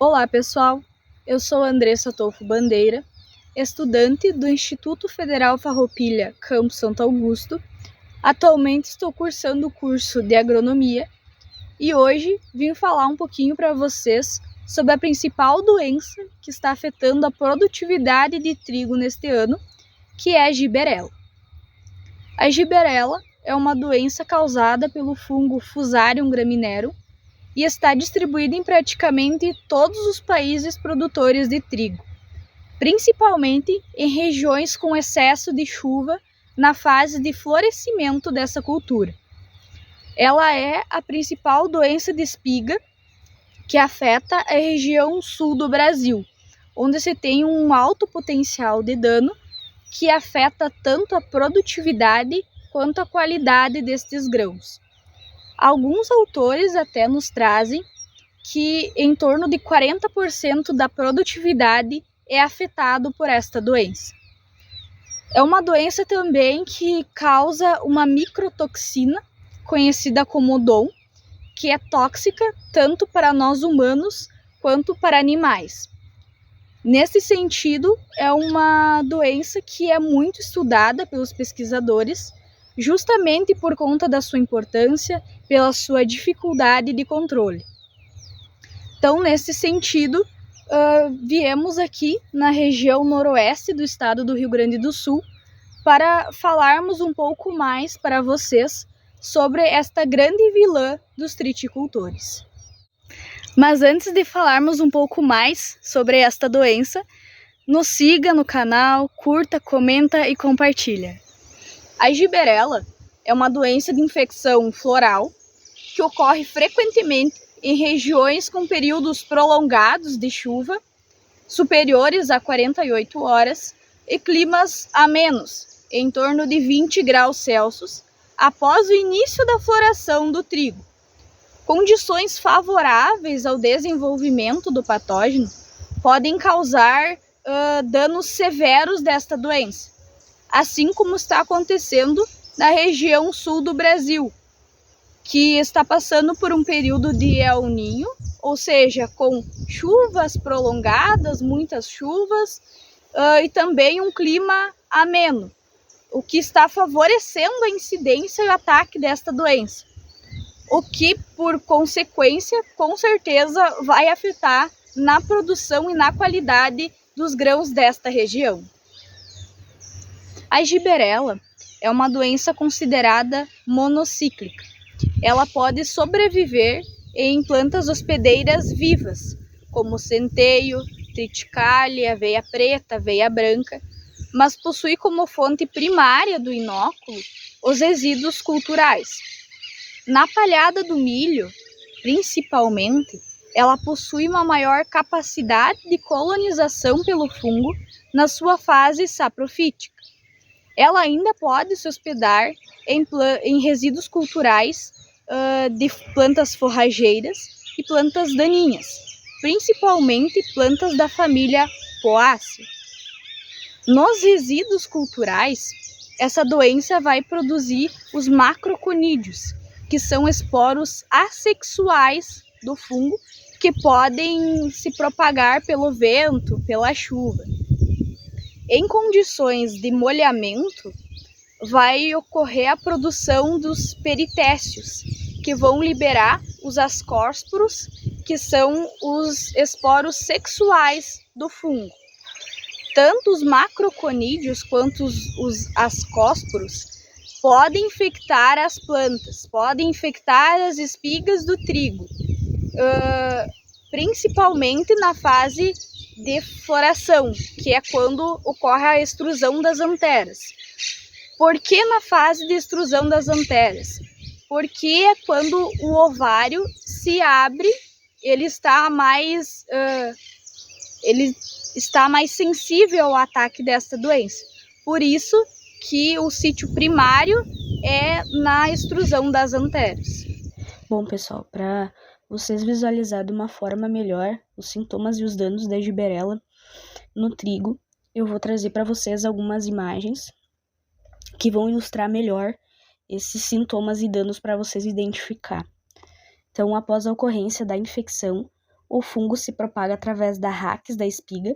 Olá, pessoal! Eu sou Andressa Tolfo Bandeira, estudante do Instituto Federal Farroupilha, Campus Santo Augusto. Atualmente estou cursando o curso de Agronomia e hoje vim falar um pouquinho para vocês sobre a principal doença que está afetando a produtividade de trigo neste ano, que é a giberela. A giberela é uma doença causada pelo fungo Fusarium graminerum e está distribuída em praticamente todos os países produtores de trigo, principalmente em regiões com excesso de chuva na fase de florescimento dessa cultura. Ela é a principal doença de espiga que afeta a região sul do Brasil, onde se tem um alto potencial de dano que afeta tanto a produtividade quanto a qualidade destes grãos. Alguns autores até nos trazem que em torno de 40% da produtividade é afetado por esta doença. É uma doença também que causa uma microtoxina, conhecida como DOM, que é tóxica tanto para nós humanos quanto para animais. Nesse sentido, é uma doença que é muito estudada pelos pesquisadores, justamente por conta da sua importância, pela sua dificuldade de controle. Então, nesse sentido, viemos aqui na região noroeste do estado do Rio Grande do Sul para falarmos um pouco mais para vocês sobre esta grande vilã dos triticultores. Mas antes de falarmos um pouco mais sobre esta doença, nos siga no canal, curta, comenta e compartilha. A giberela é uma doença de infecção floral que ocorre frequentemente em regiões com períodos prolongados de chuva, superiores a 48 horas, e climas amenos, em torno de 20 graus Celsius, após o início da floração do trigo. Condições favoráveis ao desenvolvimento do patógeno podem causar danos severos desta doença, assim como está acontecendo na região sul do Brasil, que está passando por um período de El Niño, ou seja, com chuvas prolongadas, muitas chuvas, e também um clima ameno, o que está favorecendo a incidência e o ataque desta doença, o que, por consequência, com certeza vai afetar na produção e na qualidade dos grãos desta região. A giberela é uma doença considerada monocíclica. Ela pode sobreviver em plantas hospedeiras vivas, como centeio, triticale, aveia preta, aveia branca, mas possui como fonte primária do inóculo os resíduos culturais. Na palhada do milho, principalmente, ela possui uma maior capacidade de colonização pelo fungo na sua fase saprofítica. Ela ainda pode se hospedar em resíduos culturais de plantas forrageiras e plantas daninhas, principalmente plantas da família Poaceae. Nos resíduos culturais, essa doença vai produzir os macroconídeos, que são esporos assexuais do fungo, que podem se propagar pelo vento, pela chuva. Em condições de molhamento, vai ocorrer a produção dos peritécios, que vão liberar os ascósporos, que são os esporos sexuais do fungo. Tanto os macroconídeos quanto os ascósporos podem infectar as plantas, podem infectar as espigas do trigo, principalmente na fase de floração, que é quando ocorre a extrusão das anteras. Por que na fase de extrusão das anteras? Porque é quando o ovário se abre, ele está mais sensível ao ataque desta doença. Por isso que o sítio primário é na extrusão das anteras. Bom, pessoal, para vocês visualizarem de uma forma melhor os sintomas e os danos da giberela no trigo, eu vou trazer para vocês algumas imagens que vão ilustrar melhor esses sintomas e danos para vocês identificar. Então, após a ocorrência da infecção, O fungo se propaga através da raquis da espiga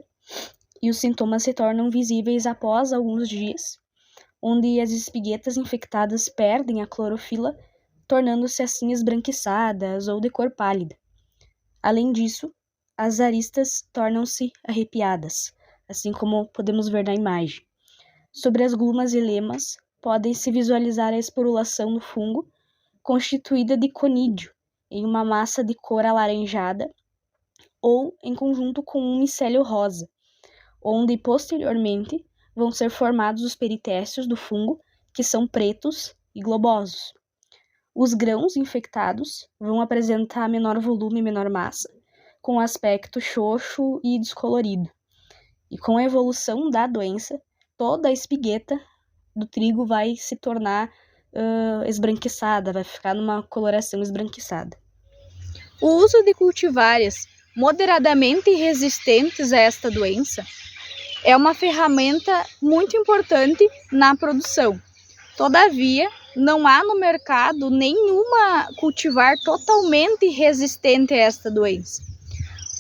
e os sintomas se tornam visíveis após alguns dias, onde as espiguetas infectadas perdem a clorofila, tornando-se assim esbranquiçadas ou de cor pálida. Além disso, as aristas tornam-se arrepiadas, assim como podemos ver na imagem. Sobre as glumas e lemas, podem-se visualizar a esporulação do fungo, constituída de conídeo, em uma massa de cor alaranjada ou em conjunto com um micélio rosa, onde posteriormente vão ser formados os peritécios do fungo, que são pretos e globosos. Os grãos infectados vão apresentar menor volume e menor massa, com aspecto xoxo e descolorido. E com a evolução da doença, toda a espigueta do trigo vai se tornar esbranquiçada, vai ficar numa coloração esbranquiçada. O uso de cultivares moderadamente resistentes a esta doença é uma ferramenta muito importante na produção. Todavia, não há no mercado nenhuma cultivar totalmente resistente a esta doença,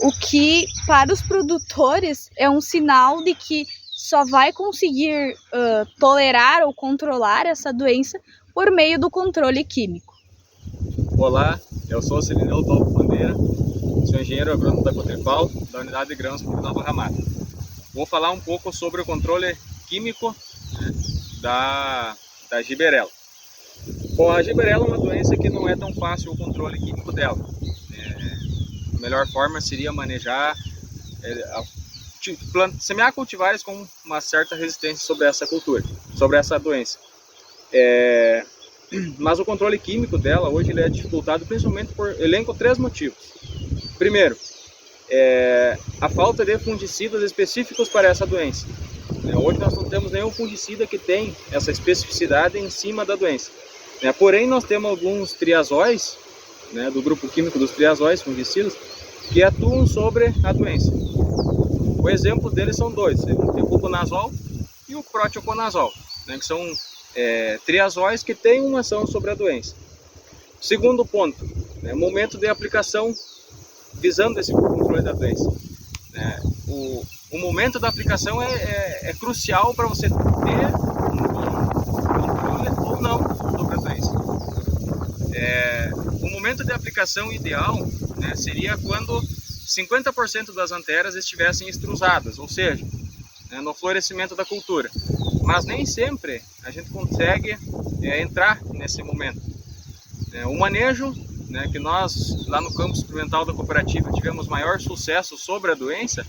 o que para os produtores é um sinal de que só vai conseguir tolerar ou controlar essa doença por meio do controle químico. Olá, eu sou Cirineu Adolfo Bandeira, sou engenheiro agrônomo da Cotripal, da Unidade de Grãos de Nova Ramada. Vou falar um pouco sobre o controle químico, né, da giberela. Bom, a giberela é uma doença que não é tão fácil o controle químico dela. A melhor forma seria manejar, semear cultivares com uma certa resistência sobre essa cultura, sobre essa doença. Mas o controle químico dela hoje ele é dificultado principalmente por elenco 3 motivos. Primeiro, a falta de fungicidas específicos para essa doença. Hoje nós não temos nenhum fungicida que tem essa especificidade em cima da doença. Porém, nós temos alguns triazóis, do grupo químico dos triazóis, fungicidas, que atuam sobre a doença. O exemplo deles são 2, o fluconazol e o proteoconazol, que são triazóis que têm uma ação sobre a doença. Segundo ponto, momento de aplicação visando esse controle da doença. O momento da aplicação é crucial para você ter um controle ou não sobre a doença. O momento de aplicação ideal seria quando 50% das anteras estivessem extrusadas, ou seja, no florescimento da cultura. Mas nem sempre a gente consegue entrar nesse momento. O manejo, que nós lá no campo experimental da cooperativa tivemos maior sucesso sobre a doença,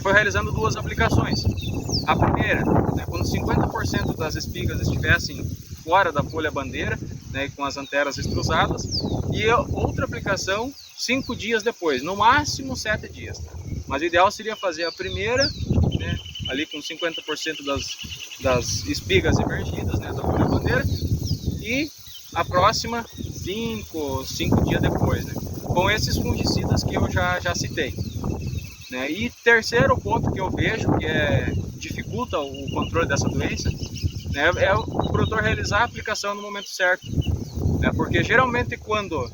foi realizando 2 aplicações. A primeira, quando 50% das espigas estivessem fora da folha bandeira, com as anteras extrusadas, e outra aplicação 5 dias depois, no máximo 7 dias. Mas o ideal seria fazer a primeira, ali com 50% das espigas emergidas, da folha bandeira, e a próxima 5 dias depois, com esses fungicidas que eu já citei. E terceiro ponto que eu vejo que dificulta o controle dessa doença é o produtor realizar a aplicação no momento certo. Porque geralmente quando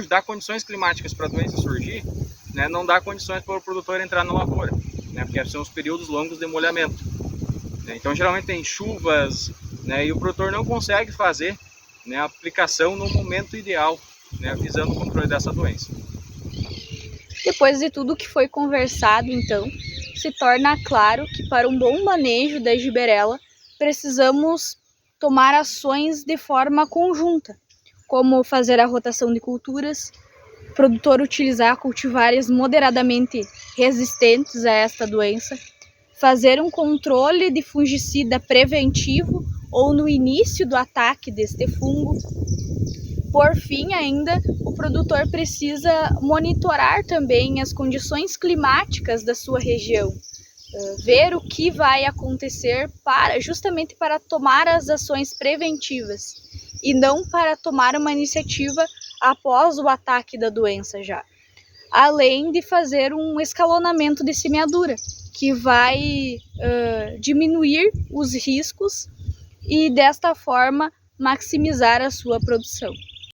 dá condições climáticas para a doença surgir, não dá condições para o produtor entrar na lavoura, porque são os períodos longos de molhamento. Então geralmente tem chuvas, e o produtor não consegue fazer a aplicação no momento ideal, visando o controle dessa doença. Depois de tudo que foi conversado, então, se torna claro que para um bom manejo da giberela, precisamos tomar ações de forma conjunta, como fazer a rotação de culturas, o produtor utilizar cultivares moderadamente resistentes a esta doença, fazer um controle de fungicida preventivo ou no início do ataque deste fungo. Por fim, ainda, o produtor precisa monitorar também as condições climáticas da sua região, ver o que vai acontecer justamente para tomar as ações preventivas e não para tomar uma iniciativa após o ataque da doença já. Além de fazer um escalonamento de semeadura, que vai diminuir os riscos e desta forma maximizar a sua produção.